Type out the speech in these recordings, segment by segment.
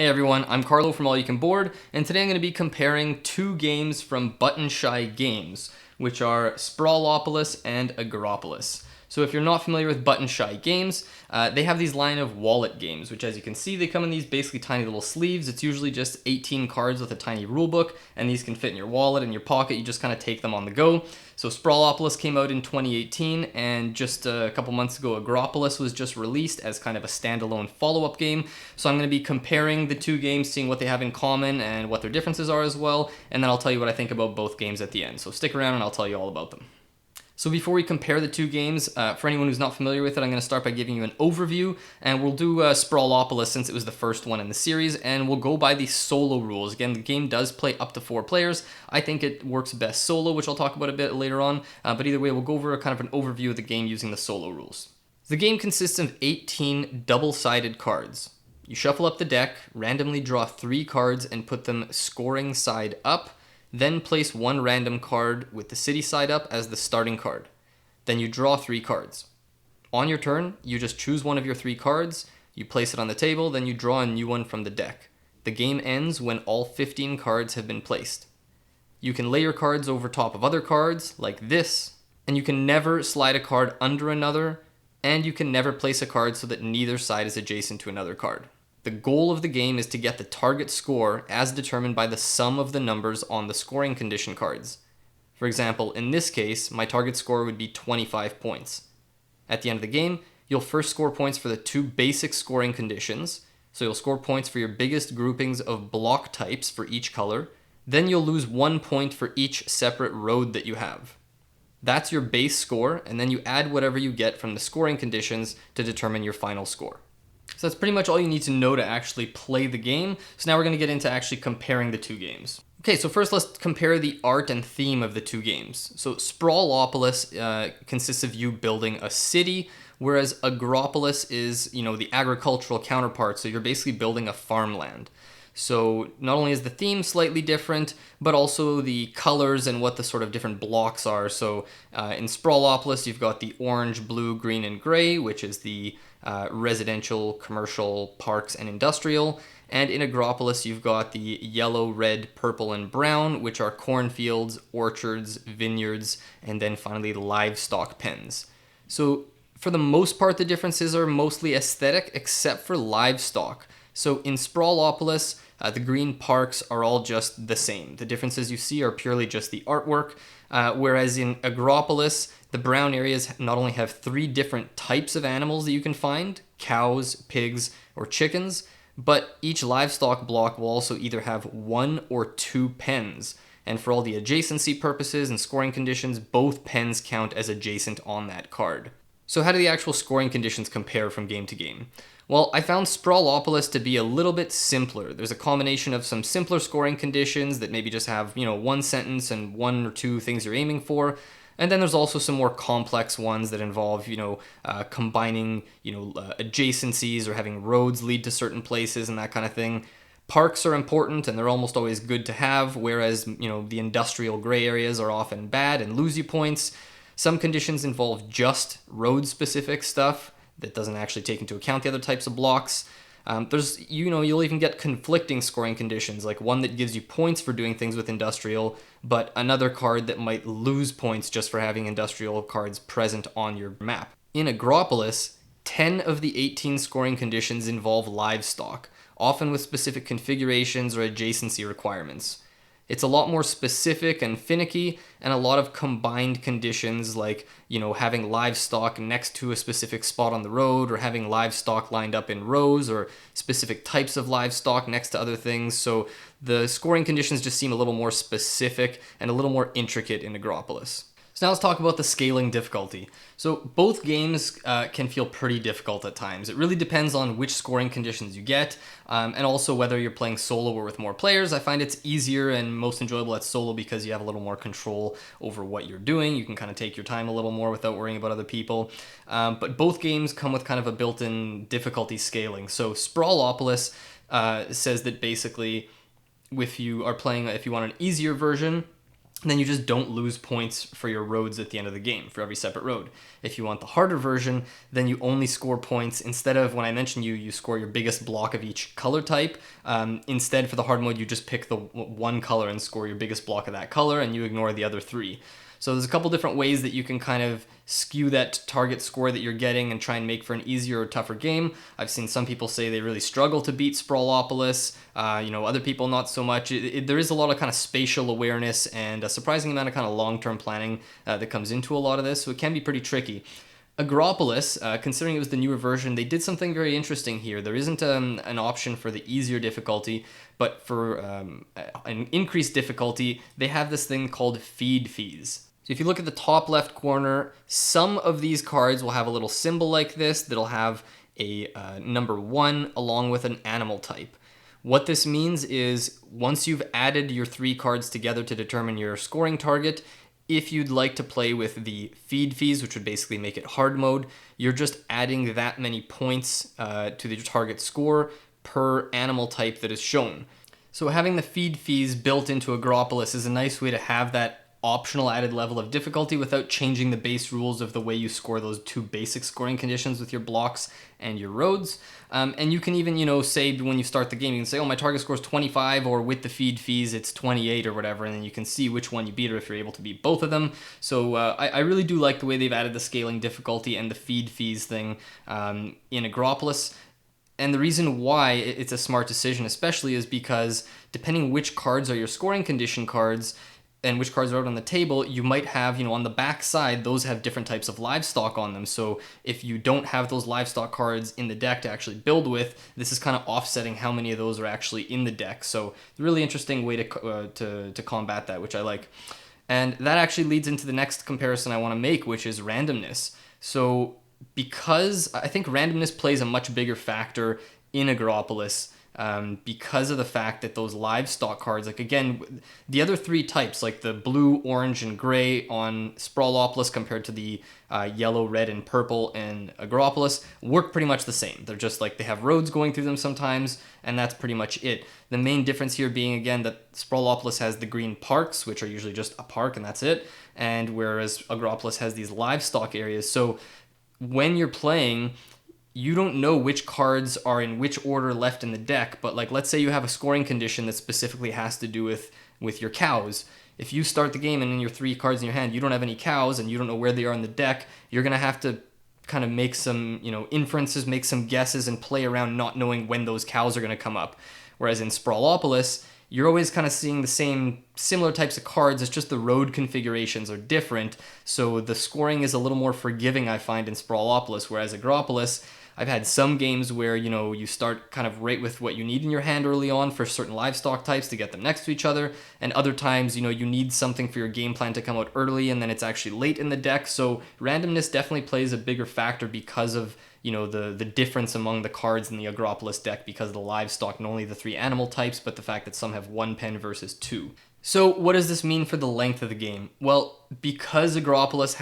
Hey everyone, I'm Carlo from All You Can Board, and today I'm going to be comparing two games from Button Shy Games, which are Sprawlopolis and Agropolis. So if you're not familiar with Button Shy Games, they have these line of wallet games, which as you can see, they come in these basically tiny little sleeves. It's usually just 18 cards with a tiny rule book, and these can fit in your wallet, in your pocket. You just kind of take them on the go. So Sprawlopolis came out in 2018, and just a couple months ago, Agropolis was just released as kind of a standalone follow-up game. So I'm going to be comparing the two games, seeing what they have in common and what their differences are as well, and then I'll tell you what I think about both games at the end. So stick around and I'll tell you all about them. So before we compare the two games, for anyone who's not familiar with it, I'm going to start by giving you an overview, and we'll do Sprawlopolis since it was the first one in the series, and we'll go by the solo rules. Again, the game does play up to 4 players. I think it works best solo, which I'll talk about a bit later on, but either way, we'll go over kind of an overview of the game using the solo rules. The game consists of 18 double-sided cards. You shuffle up the deck, randomly draw 3 cards, and put them scoring side up. Then place 1 random card with the city side up as the starting card. Then you draw 3 cards. On your turn, you just choose one of your 3 cards, you place it on the table, then you draw a new one from the deck. The game ends when all 15 cards have been placed. You can lay your cards over top of other cards, like this, and you can never slide a card under another, and you can never place a card so that neither side is adjacent to another card. The goal of the game is to get the target score as determined by the sum of the numbers on the scoring condition cards. For example, in this case, my target score would be 25 points. At the end of the game, you'll first score points for the 2 basic scoring conditions, so you'll score points for your biggest groupings of block types for each color, then you'll lose 1 point for each separate road that you have. That's your base score, and then you add whatever you get from the scoring conditions to determine your final score. So that's pretty much all you need to know to actually play the game. So now we're going to get into actually comparing the two games. Okay, so first let's compare the art and theme of the two games. So Sprawlopolis consists of you building a city, whereas Agropolis is, the agricultural counterpart. So you're basically building a farmland. So not only is the theme slightly different, but also the colors and what the sort of different blocks are. So in Sprawlopolis, you've got the orange, blue, green, and gray, which is the residential, commercial, parks, and industrial. And in Agropolis, you've got the yellow, red, purple, and brown, which are cornfields, orchards, vineyards, and then finally livestock pens. So for the most part, the differences are mostly aesthetic, except for livestock. So in Sprawlopolis, the green parks are all just the same. The differences you see are purely just the artwork, whereas in Agropolis, the brown areas not only have 3 different types of animals that you can find, cows, pigs, or chickens, but each livestock block will also either have 1 or 2 pens. And for all the adjacency purposes and scoring conditions, both pens count as adjacent on that card. So how do the actual scoring conditions compare from game to game? Well, I found Sprawlopolis to be a little bit simpler. There's a combination of some simpler scoring conditions that maybe just have, 1 sentence and 1 or 2 things you're aiming for. And then there's also some more complex ones that involve, combining, adjacencies or having roads lead to certain places and that kind of thing. Parks are important and they're almost always good to have, whereas, the industrial gray areas are often bad and lose you points. Some conditions involve just road-specific stuff that doesn't actually take into account the other types of blocks. You'll even get conflicting scoring conditions, like one that gives you points for doing things with industrial, but another card that might lose points just for having industrial cards present on your map. In Agropolis, 10 of the 18 scoring conditions involve livestock, often with specific configurations or adjacency requirements. It's a lot more specific and finicky, and a lot of combined conditions like, having livestock next to a specific spot on the road, or having livestock lined up in rows, or specific types of livestock next to other things. So the scoring conditions just seem a little more specific and a little more intricate in Agropolis. So now let's talk about the scaling difficulty. So both games can feel pretty difficult at times. It really depends on which scoring conditions you get, and also whether you're playing solo or with more players. I find it's easier and most enjoyable at solo because you have a little more control over what you're doing. You can kind of take your time a little more without worrying about other people. But both games come with kind of a built-in difficulty scaling. So Sprawlopolis says that basically if you want an easier version, then you just don't lose points for your roads at the end of the game for every separate road. If you want the harder version, then you only score points. Instead of, when I mentioned you score your biggest block of each color type. Instead, for the hard mode, you just pick the one color and score your biggest block of that color, and you ignore the other three. So there's a couple different ways that you can kind of skew that target score that you're getting and try and make for an easier or tougher game. I've seen some people say they really struggle to beat Sprawlopolis. Other people not so much. There is a lot of kind of spatial awareness and a surprising amount of kind of long-term planning that comes into a lot of this, so it can be pretty tricky. Agropolis, considering it was the newer version, they did something very interesting here. There isn't an option for the easier difficulty, but for an increased difficulty, they have this thing called feed fees. So if you look at the top left corner, some of these cards will have a little symbol like this that'll have a number 1 along with an animal type. What this means is once you've added your 3 cards together to determine your scoring target, if you'd like to play with the feed fees, which would basically make it hard mode, you're just adding that many points to the target score per animal type that is shown. So having the feed fees built into Agropolis is a nice way to have that optional added level of difficulty without changing the base rules of the way you score those 2 basic scoring conditions with your blocks and your roads. And you can even, say when you start the game, you can say, oh, my target score is 25, or with the feed fees, it's 28 or whatever, and then you can see which one you beat or if you're able to beat both of them. So I really do like the way they've added the scaling difficulty and the feed fees thing in Agropolis. And the reason why it's a smart decision especially is because depending which cards are your scoring condition cards, and which cards are out on the table, you might have, on the back side, those have different types of livestock on them. So if you don't have those livestock cards in the deck to actually build with, this is kind of offsetting how many of those are actually in the deck. So really interesting way to combat that, which I like. And that actually leads into the next comparison I want to make, which is randomness. So because I think randomness plays a much bigger factor in Agropolis, because of the fact that those livestock cards, like again, the other 3 types, like the blue, orange, and gray on Sprawlopolis compared to the yellow, red, and purple in Agropolis, work pretty much the same. They're just like they have roads going through them sometimes, and that's pretty much it. The main difference here being, again, that Sprawlopolis has the green parks, which are usually just a park, and that's it, and whereas Agropolis has these livestock areas. So when you're playing, you don't know which cards are in which order left in the deck, but like let's say you have a scoring condition that specifically has to do with your cows. If you start the game and in your 3 cards in your hand, you don't have any cows and you don't know where they are in the deck, you're going to have to kind of make some, inferences, make some guesses and play around not knowing when those cows are going to come up. Whereas in Sprawlopolis, you're always kind of seeing the same similar types of cards. It's just the road configurations are different. So the scoring is a little more forgiving, I find, in Sprawlopolis, whereas Agropolis, I've had some games where, you start kind of right with what you need in your hand early on for certain livestock types to get them next to each other. And other times, you need something for your game plan to come out early and then it's actually late in the deck. So randomness definitely plays a bigger factor because of, the difference among the cards in the Agropolis deck because of the livestock, not only the 3 animal types, but the fact that some have 1 pen versus 2. So what does this mean for the length of the game? Well, because Agropolis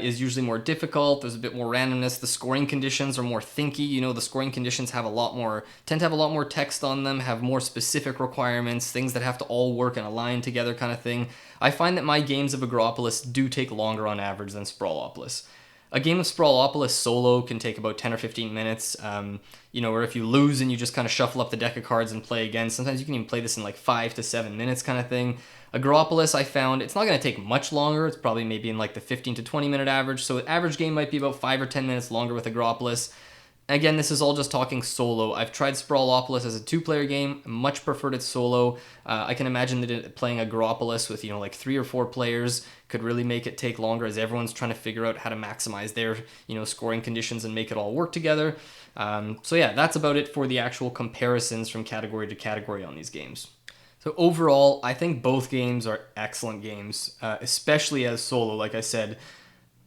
is usually more difficult, there's a bit more randomness, the scoring conditions are more thinky, the scoring conditions tend to have a lot more text on them, have more specific requirements, things that have to all work and align together kind of thing. I find that my games of Agropolis do take longer on average than Sprawlopolis. A game of Sprawlopolis solo can take about 10 or 15 minutes, or if you lose and you just kind of shuffle up the deck of cards and play again, sometimes you can even play this in like 5 to 7 minutes kind of thing. Agropolis, I found, it's not going to take much longer. It's probably maybe in like the 15 to 20 minute average. So the average game might be about 5 or 10 minutes longer with Agropolis. Again, this is all just talking solo. I've tried Sprawlopolis as a 2-player game. Much preferred it solo. I can imagine that playing Agropolis with, like 3 or 4 players could really make it take longer as everyone's trying to figure out how to maximize their, scoring conditions and make it all work together. So yeah, that's about it for the actual comparisons from category to category on these games. So overall, I think both games are excellent games, especially as solo, like I said.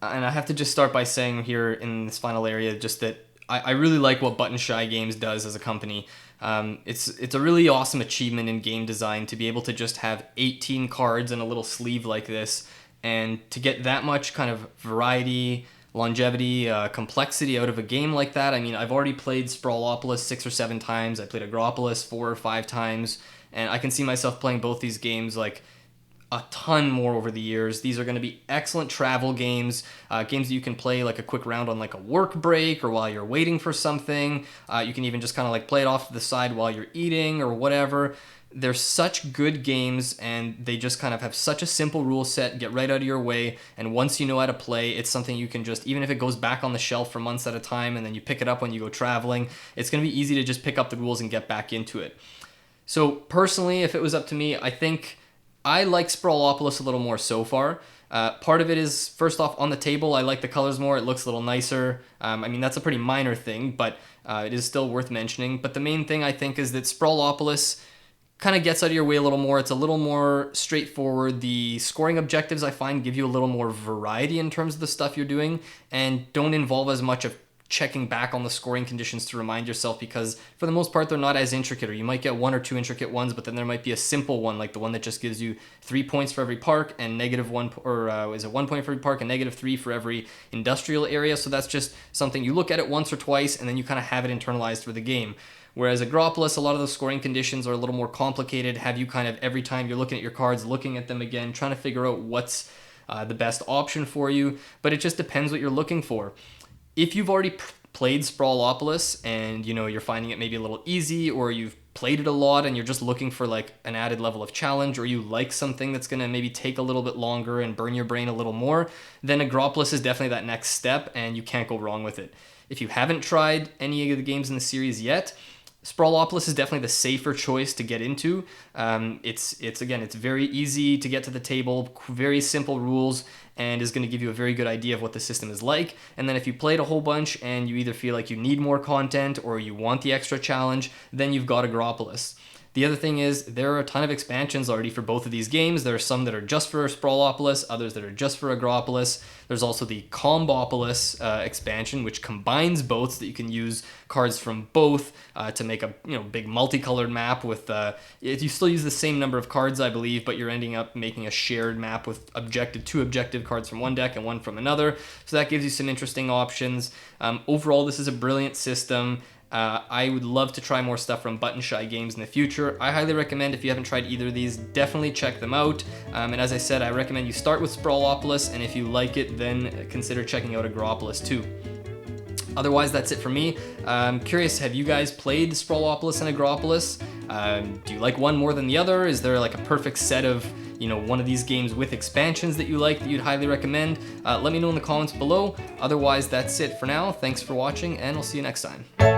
And I have to just start by saying here in this final area just that I really like what Button Shy Games does as a company. It's a really awesome achievement in game design to be able to just have 18 cards in a little sleeve like this, and to get that much kind of variety, longevity, complexity out of a game like that. I mean, I've already played Sprawlopolis 6 or 7 times. I played Agropolis 4 or 5 times, and I can see myself playing both these games like a ton more over the years. These are going to be excellent travel games, games that you can play like a quick round on like a work break or while you're waiting for something. You can even just kind of like play it off to the side while you're eating or whatever. They're such good games, and they just kind of have such a simple rule set, get right out of your way, and once you know how to play, it's something you can just, even if it goes back on the shelf for months at a time and then you pick it up when you go traveling, it's going to be easy to just pick up the rules and get back into it. So personally, if it was up to me, I think I like Sprawlopolis a little more so far. Part of it is, first off, on the table, I like the colors more. It looks a little nicer. I mean, that's a pretty minor thing, but it is still worth mentioning. But the main thing, I think, is that Sprawlopolis kind of gets out of your way a little more. It's a little more straightforward. The scoring objectives, I find, give you a little more variety in terms of the stuff you're doing and don't involve as much of checking back on the scoring conditions to remind yourself, because for the most part they're not as intricate, or you might get one or two intricate ones, but then there might be a simple one like the one that just gives you 3 points for every park and -1, or is it 1 point for every park and -3 for every industrial area. So that's just something you look at it once or twice and then you kind of have it internalized for the game. Whereas Agropolis, a lot of the scoring conditions are a little more complicated, have you kind of every time you're looking at your cards, looking at them again, trying to figure out what's the best option for you, but it just depends what you're looking for. If you've already played Sprawlopolis and you're finding it maybe a little easy, or you've played it a lot and you're just looking for like an added level of challenge, or you like something that's going to maybe take a little bit longer and burn your brain a little more, then Agropolis is definitely that next step and you can't go wrong with it. If you haven't tried any of the games in the series yet, Sprawlopolis is definitely the safer choice to get into. It's very easy to get to the table, very simple rules, and is going to give you a very good idea of what the system is like. And then if you played a whole bunch and you either feel like you need more content or you want the extra challenge, then you've got Agropolis. The other thing is there are a ton of expansions already for both of these games. There are some that are just for Sprawlopolis, others that are just for Agropolis. There's also the Combopolis expansion, which combines both, so that you can use cards from both to make a big multicolored map with. You still use the same number of cards, I believe, but you're ending up making a shared map with two objective cards from one deck and one from another. So that gives you some interesting options. Overall, this is a brilliant system. I would love to try more stuff from Button Shy Games in the future. I highly recommend, if you haven't tried either of these, definitely check them out. And as I said, I recommend you start with Sprawlopolis, and if you like it, then consider checking out Agropolis too. Otherwise, that's it for me. I'm curious, have you guys played Sprawlopolis and Agropolis? Do you like one more than the other? Is there like a perfect set of one of these games with expansions that you like that you'd highly recommend? Let me know in the comments below. Otherwise, that's it for now. Thanks for watching, and I'll see you next time.